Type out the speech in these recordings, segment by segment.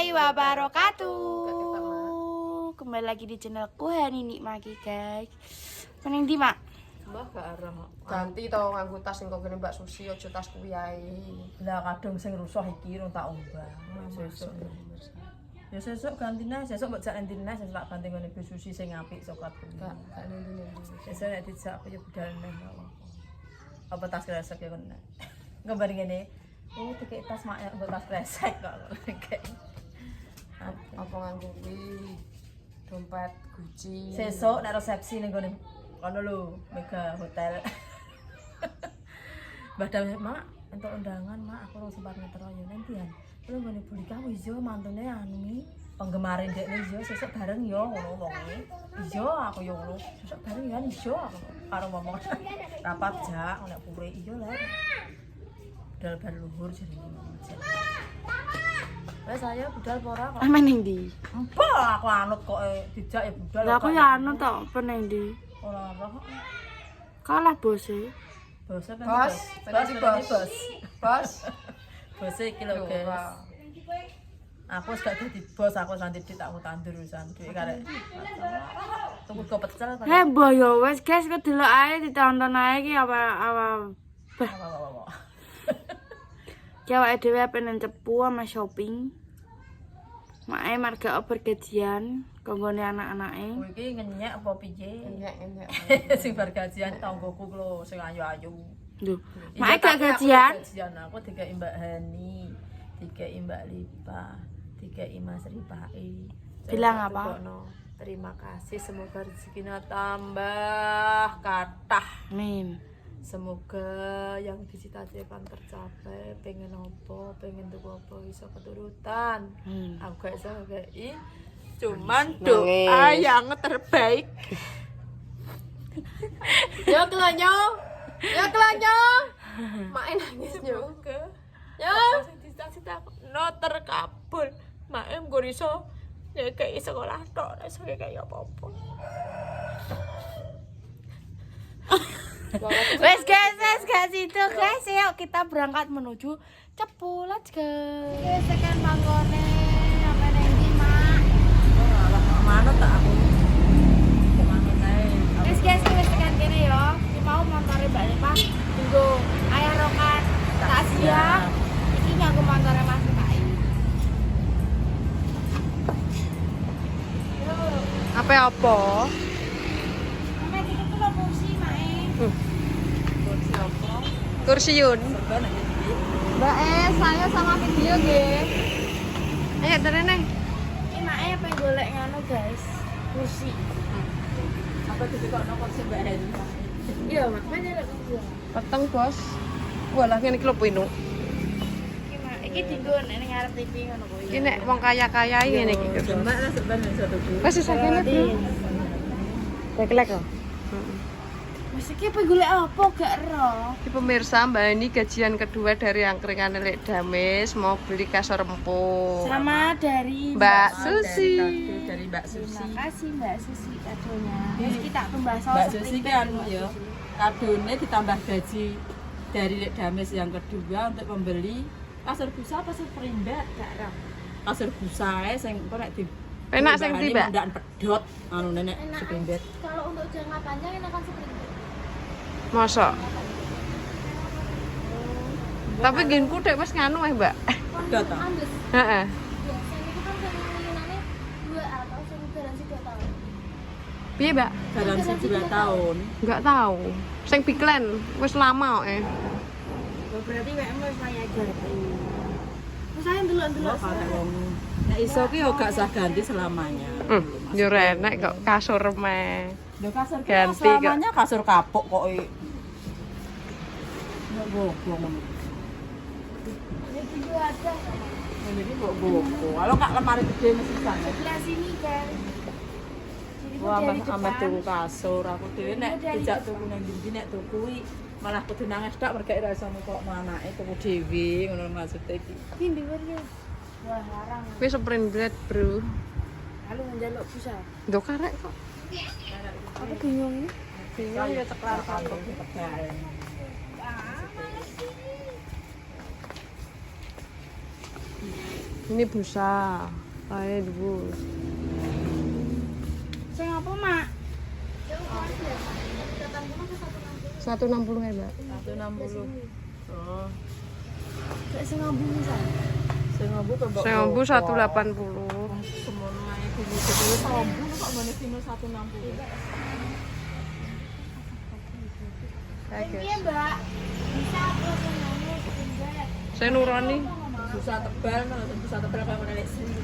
warahmatullahi wabarakatuh. Kembali lagi di channelku Hani Nikmaki guys. Mending di mak. Mbah gak arep ganti to nganggo tas sing kok kene Mbak Susi aja tas kuwi ae. Lah kadung sing rusuh iki rung tak umbah. Sesuk. Ya sesuk gantine, sesuk mbok jak entine, sesuk tak ganti ngene Bu Susi sing apik coklat kuwi. Gak nindi-nindi. Sesuk nek dijak aku ya budal neh. Apa tas kresek ya kon. Gambar ngene. Oh, dikek tas mak mbok tas kresek kok. Apa nganggo kuwi dompet Gucci. Sesuk nek resepsi ning gone kono lho, Mega Hotel. Badhe mak entuk undangan mak aku ora sempat ngetero ya nantian. Terus ngene buli kamu ijo mantune anu mi penggemarin dekne ijo sesuk bareng yo ngono wonge. Ijo aku yo ngono. Sesuk bareng ya ijo aku karo ngomong. Rapat jak nek pure ijo lah. Budal bar luhur jenenge. Wes saya budal pora kok. Mending di. Empah aku anut kok dijak ya budal. Lah aku ya anu tok peneng di. Ora roh. Kalah bose. Bos, Bos. Bos iki lho, guys. Aku wis gak dadi bos, aku nanti tak tandur urusan duit karek. Tunggu go pecel. Mbah ya wes guys, kok delok ae ditonton ae iki apa. Ki awake dhewe pengen cepu sama shopping. Mae marga bergajian kanggone anak-anake. Kowe iki ngenyek apa piye? Enyek-enyek. Sing bar gajian tanggoku lho sing ayu-ayu. Lho, mae gak gajian? Gajian aku dikeki Mbak Hani, dikeki Mbak Lipa, dikeki Mas Ripai. Bilang apa? Terima kasih, semoga rezekinya tambah kathah. Amin. Semoga yang dicita-citakan tercapai, pengen apa, pengen tuku apa bisa keturutan. Aku gak iso ngekei, cuman doa yang terbaik. Yo kelonyo. Mak nangis yo. Ya, sing dicita-citakno terkabul. Mak nggo iso ngekei sekolah tok, iso ngekei apa-apa. Wes guys itu guys, yuk kita berangkat menuju Cepu, let's go. Wes tekan banggone, apa nang ndi, Mak? Alah, manut tak aku. Manut ae. Wes guys, wes tekan kene yo. Iki mau montore Mbak Lipa, tunggu ayah rokan tak siap. Iki nganggo montore Mas Pai. Apa? Sampai gitu tuh lo fungsi, Mak. Kursi Yun. Mbak saya sama video nggih. Ayo terene. Ini Mak pengen golek ngono, guys. Kursi. Apa dikokno kursi Mbak Hen? Iya, Mak, mana lek kursi. Peteng, Bos. Walah ngene iki lho pinu. Iki Mak, iki dienggo nek ning ngarep TV ngono kuwi. Iki nek wong kaya-kaya ngene iki. Mbak lah sebenarnya satu tuku. Wes sakene, Bro. Teklek kok. Mas iki apa golek apa gak ero. Di pemirsa, Mbak Ani gajian kedua dari angkringan Lek Dames mau beli kasur empuk. Sama dari Mbak Susi. Dari Mbak Susi. Terima kasih Mbak Susi kadonya. Terus kita tumbas Mbak Susi kan ya kadone ditambah gaji dari Lek Dames yang kedua untuk membeli kasur busa apa spring bed gak ero. Kasur busa ae sing engko nek di Enak sing ndi, Mbak? Ndak pedot anu nenek spring bed. Kalau untuk jangka panjang enakan spring bed. Mosok. Tapi ginku dek wis nganu Mbak. Pedot to. Andes. Heeh. Biasanya itu kan jaminan 2 atau sing garansi 2 tahun. Piye, Mbak? Garansi 2 tahun. Enggak tahu. Sing Biglen wis lama kok. Berarti WM wis layak ganti. Terus saya ndelok-ndelok Karek wong nek iso ki yo gak sah ganti selamanya. Yo renek kok kasur meh. Lho kasur Ganti, selamanya kasur kapuk kok. Nek gogo ngono. Ini video ada Ini iki kok gogo. Kalau gak lemari gede mesti sana. sebelah sini kan. Jadi Wah, dari amat depan. tuku kasur. Aku dhewe nek dijak tuku nang ndi nek tuku kuwi malah kudu nangis tok mergo ora iso kok anake tuku dhewe ngono maksudnya iki. Ini dia. Wah, larang. Wis sprint bread, Bro. Lalu njaluk busa. Ndok karek kok. Aku bingung. Bingung ya ceklar kapuk tegal. Ini busa. Kayak bus. Saya apa, Mak? 160 ya, Mbak. 160. Oh. Kayak sing ngambung misal. Sing ngombu kembok. Saya ngombu 180. Semono ae dulu dhewe ngombu kok ngene Vino 160. Kayak Iya, guys. Mbak. Bisa aku sing ngomong sebentar. Saya nurani. Susah tebal, malah susah tebal kayak menelik sini.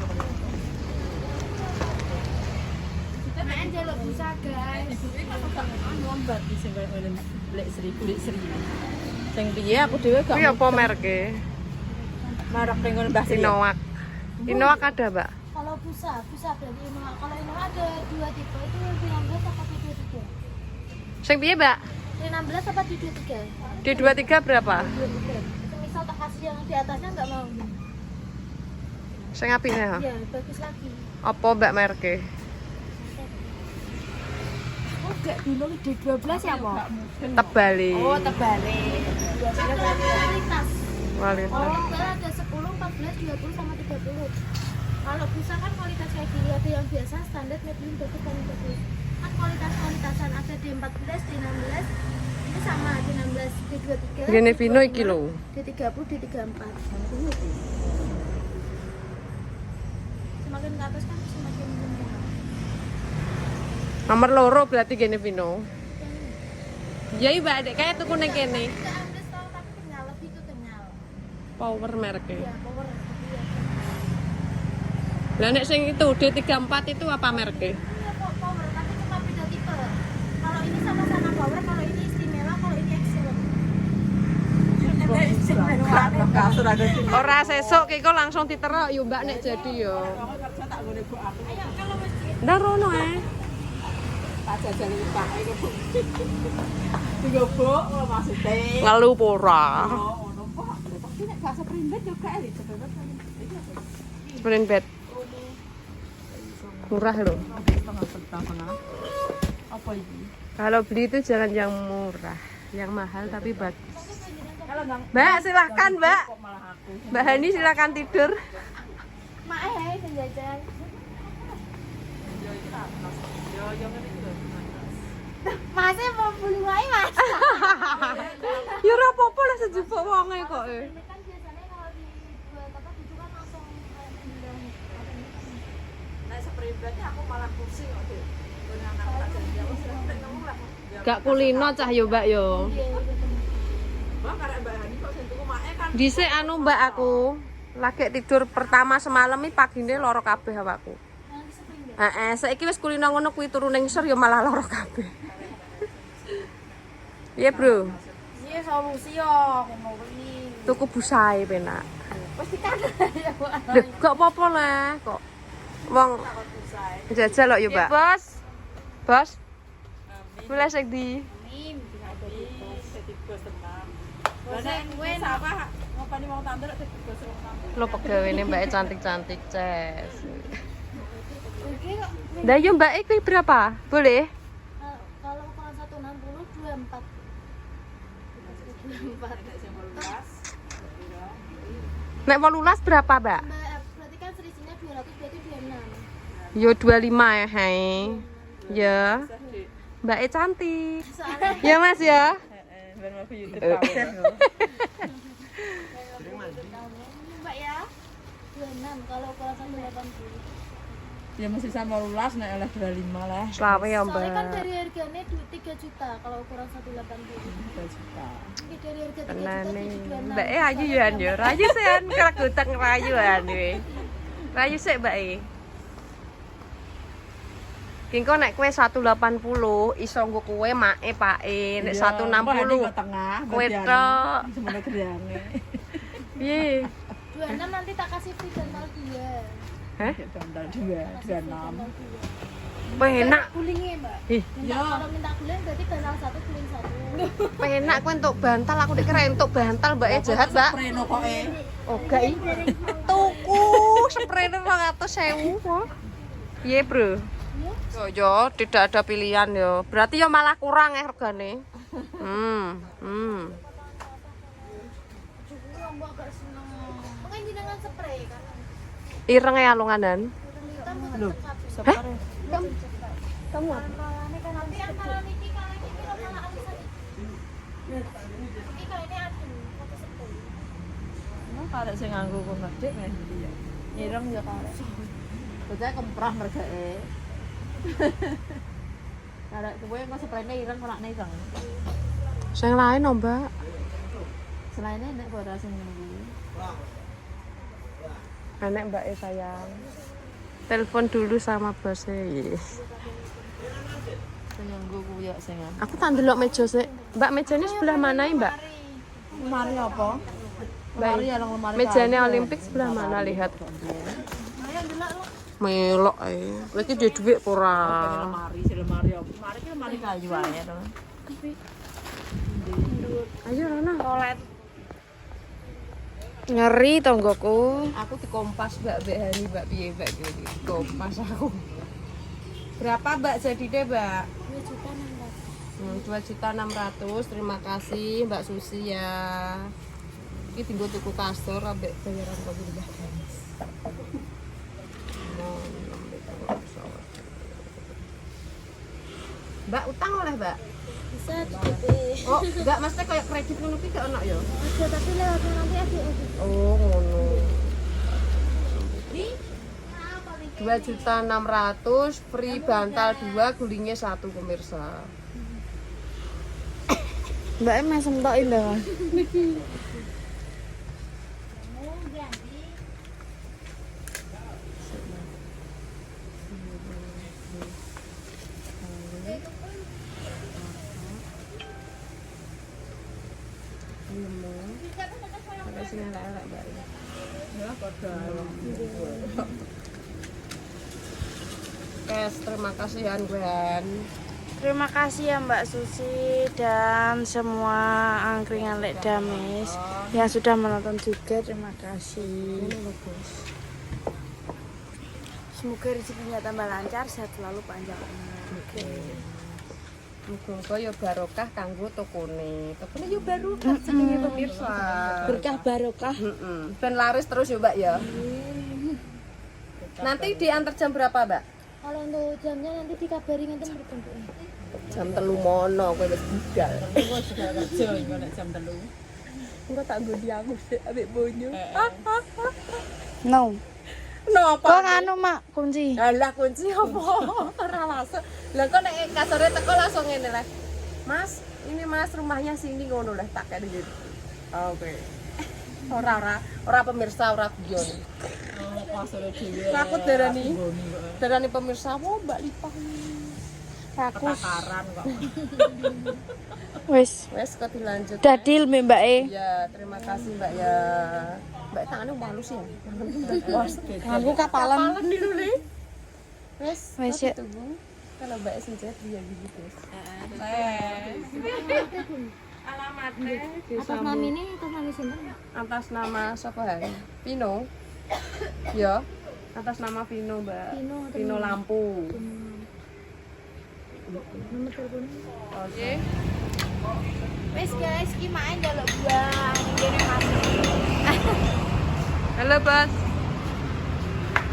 Mak njaluk busa, guys. Ibu iki kan tak lambat di sing kaya ngene lek Sri kulit Sri. Sing piye aku dhewe gak Kuwi apa merke? marek pengen Mbah Sri. Inoak. Inoak ada, Mbak. Kalau busa berarti Inoa. Kalau Inoa ada 2 tipe, itu P16 apa P23? Sing piye, Mbak? P16 apa P23? Di 23 berapa? 23. Misal tak kasih yang di atasnya nggak mau. Sing apine ha? Iya, bagus lagi. Apa Mbak merke? Oh, gak dulu D12 ya, Pak? Tebali. Oh, terbalik. Kualitas. Kualitas. Oh, enggak ada 10, 14, 20 sama 30. Kalau busa kan kualitas kayak gini, ada yang biasa standar medium bagus dan bagus. Kan kualitas-kualitasan ada D14, D16. Ini sama D16, D23. Gene Vino iki lho. D30, D34. Semakin ke atas kan semakin murah. Nomor loro berarti gene Vino. Ya iya, Mbak, Dek kayak tuku ning kene. Enggak ambles tau tapi kenyal, lebih ke kenyal. Power merke. Iya, power. Iya. Lah nek sing itu D34 itu apa merke? Iya kok power, tapi cuma beda tipe. Kalau ini sama-sama power, kalau ini istimewa, kalau ini excellent. Kasur ada sini. Ora sesuk kiko langsung diterok yo Mbak nek jadi yo. Kerja tak ngene Bu aku. Ayo kalau masjid. Ndak rono Tak jajan iki Pak iki Bu. Tiga Bu kalau maksudnya. Ngelu pora. Oh, ngono Pak. Tapi nek bahasa primbet yo gak elit cepet. Sprint bed. Murah loh. Setengah. Apa iki? Kalau beli itu jangan yang murah, yang mahal tapi bagus. Kalau nang Mbak, silahkan Mbak. kok malah aku. Mbak Hani silahkan tidur. Mak penjajan. Yo ngene iki lho. Masnya mau beli wae, Mas. Ya ora apa-apa lah sejupuk wonge kok. Ini kan biasanya kalau dibuat apa gitu kan langsung kayak menjelang. Nek sprintnya aku malah pusing kok, Dik. Bener anak tak janji aku sprint kamu lah. Gak kulino cah yo Mbak yo. Mbak karek Mbak Hani kok sing tuku make kan. Dhisik anu Mbak aku lagi tidur pertama semalam iki pagine loro kabeh awakku. Saiki wis kulino ngono kuwi turu ning isor ya malah loro kabeh. Iya, Bro. Iya solusi yo ngono kuwi. Tuku busae penak. Wis dikandel ya, Bu. Lho, gak apa-apa lah kok. Wong jajal kok yo, Mbak. Bos. Bos. Mulai sing di Amin. Dadi bos tenan. Lah nek kowe sapa ngopani wong tandur dadi bos wong tandur. lo pegawene Mbak cantik-cantik, Ces. Oke kok. Lah yo Mbak iki berapa? Boleh? Kalau ukuran 160 24. 24. Nek 18 berapa, Mbak? Mbak, berarti kan selisihnya 200 berarti 26. Yo 25 ya, hai. Ya. Mbak cantik. Soalnya Ya, Mas ya. Ben aku YouTube kawen. Mbak ya 26 kalau ukuran 180. Ya mesti sama 18 nek oleh 25 lah. Selawe ya, Mbak. Soalnya kan dari harganya 3 juta kalau ukuran 180. 3 juta. Ini dari harga 3 juta Tenane. jadi 26. Mbak ayu ya, yo. Rayu sen keragutan rayuan we. Rayu sik, Mbak e. Kingko nek kowe 180 iso nggo kowe make pake nek 160 tengah. kowe tok. Semono gedhange. Piye? 26 nanti tak kasih free dental 2. Hah? Bantal 2, 26. Penak. Gulingnya, Mbak. Ih, Kalau minta guling berarti dental 1 guling 1. penak kowe entuk bantal aku dikira entuk bantal Mbak e jahat, Mbak. Preno koke. Oh, gak i. Tuku spraynya 200.000 kok. Piye, Bro? Yo, tidak ada pilihan yo. Berarti yo malah kurang ya regane. Mbak gak seneng. Mungkin jenengan spray kan. Ireng ya alunganan. Loh, separe. Kamu apa? Nanti antara niki kalau ini malah alisan. Iki kalau ini adem, foto sepul. Emang karek sing nganggo kono dik neh iki ya. Ireng ya karek. Bocah kemprah mergake. Karek kowe kok sprene ireng ora nek ireng. Sing lain no, Mbak. Selainnya nek ora sing nganggo. Enek Mbak sayang. Telepon dulu sama bosnya. Yes. Sing nganggo kuwi ya sing nganggo. Aku tak ndelok meja sik. Mbak, mejanya sebelah mana ya, Mbak? Lemari apa? Lemari ya lemari. Mejanya Olimpik sebelah mana lihat? Melok ae. Kowe iki duwe dhuwit ora? Lemari, si lemari apa? Lemari ki lemari kayu wae to. Ayo Rana. Toilet. Ngeri tonggoku. Aku dikompas Mbak Hani, Mbak piye Mbak iki? Kompas aku. Berapa Mbak jadi deh, Mbak? 2.600.000. Terima kasih Mbak Susi ya. Iki tinggal tuku kasur ambek bayaran kok Mbak. Mbak utang oleh Mbak? Bisa di Oh, enggak maksudnya kayak kredit ngono ki gak ono ya? Ada tapi lewatnya nanti ada. Oh, ngono. 2.600.000 free bantal 2 gulingnya 1 pemirsa. Mbak mesem tok indah. Kes, terima kasih ya Gwen. Terima kasih ya Mbak Susi dan semua angkringan Lek Damis yang sudah menonton juga. Terima kasih. Semoga rezekinya tambah lancar, sehat selalu, panjang umur. Oke. Muga-muga ya barokah kanggo tokone. Tokone ya barokah jenenge pemirsa. Berkah barokah. Ben laris terus ya, Mbak ya. Nanti diantar jam berapa, Mbak? Kalau untuk jamnya nanti dikabari nanti bertemu. Jam 3 mono kowe wis budal. Engko sudah kerja engko nek jam 3. Engko tak nggo diamu sik ambek bonyo. No. Napa? Kok anu Mak kunci? Alah kunci apa? Ora masuk. Lah kok nek kasare teko langsung ngene lah. Mas, ini Mas rumahnya sini ngono lah tak kene gitu. Oke. Ora pemirsa ora guyon. Pasare dhewe. Takut darani pemirsa, "Oh, Mbak Lipah." Rakus. Takaran kok. Wis. Wes kok dilanjut. Dadil Mbak E. Ya, terima kasih Mbak ya. Mbak tangannya halus ya. Aku kapalan. Kapalan dulu nih. Wes, Wes, ya. tunggu. Kalau Mbak senjat dia gitu. Alamatnya Atas nama ini atas nama sinten? atas nama siapa ya? Pino. Ya, atas nama Vino, Mbak. Vino, Lampu. Nomor teleponnya. Oke. Wis guys, iki main njaluk buah ning kene masih. Halo, Bos.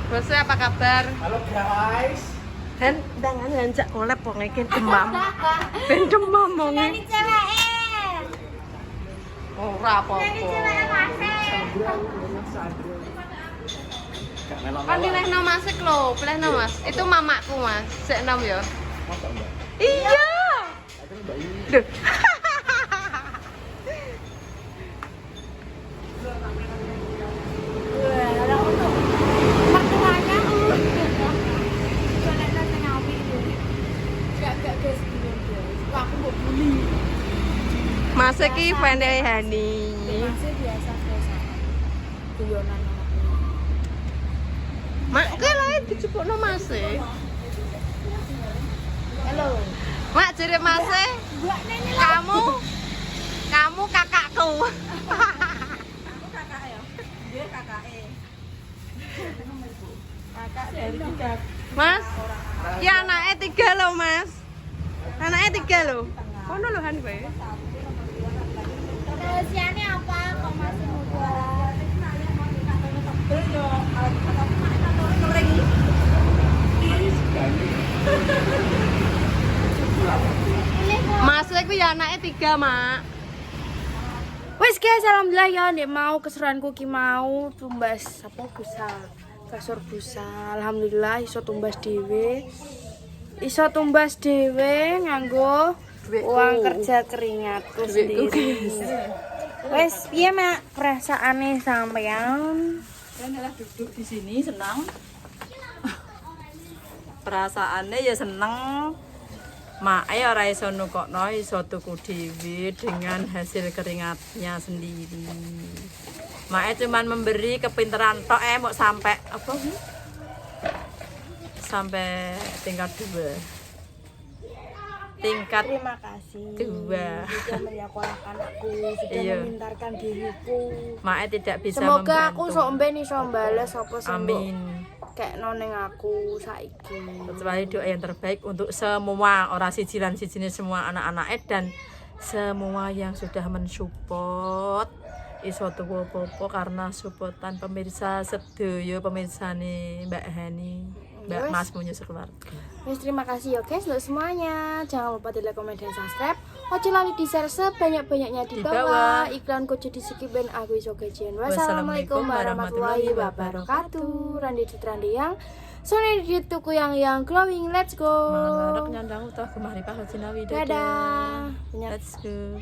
Bosnya apa kabar? Halo guys. Dan tangan ngancak kolep wong iki demam. Ben demam wong iki. Cewek Ora apa-apa. Kan dilehno Masik lho, pilehno Mas. Itu mamaku Mas. Sik enom ya. Iya. Duh. Mas iki fane Hani. Masih biasa biasa. Guyonan Mak ke lae dijupukno Mas. Halo. Mak jere Mas, kamu kakakku. Mas, ki anake 3 lho, Mas. Anake 3 lho. Kono lho Han kowe. Rahasianya apa kok masih mau jualan? anaknya 3, Mak. Wes guys, alhamdulillah ya ndek mau keseruanku ki mau tumbas apa busa. Kasur busa. Alhamdulillah iso tumbas dhewe. Iso tumbas dhewe nganggo uang kerja keringatku sendiri. Wes piye Mak perasaane sampean? Kan lah duduk di sini senang. Perasaannya ya seneng. Mak ora iso nukokno iso tuku dhewe dengan hasil keringatnya sendiri. Mak cuman memberi kepinteran tok mau sampai apa sih? Sampai tingkat 2. Tingkat Terima kasih 2. sudah menyekolahkan aku, sudah Iya. memintarkan diriku. Mak tidak bisa Semoga aku membantu. sok mben iso bales apa sing Amin. kayak noneng aku saiki. Kecuali doa yang terbaik untuk semua orang sijilan sijine semua anak-anak dan semua yang sudah mensupport iso tuku apa-apa karena supportan pemirsa sedaya pemirsane Mbak Hani, Mbak Yes. Mas punya sekeluarga. Wes terima kasih ya guys untuk semuanya. Jangan lupa di like, komen, dan subscribe. Ojo lali di share sebanyak-banyaknya di Di bawah. bawah. Iklan kudu di skip ben aku iso gajian. Wassalamualaikum Wassalamualaikum warahmatullahi wabarakatuh. Randi Randi yang Sone di tuku yang glowing. Let's go. Mangarep nyandang utah kemari Pak Haji Nawi. Dadah. Let's go.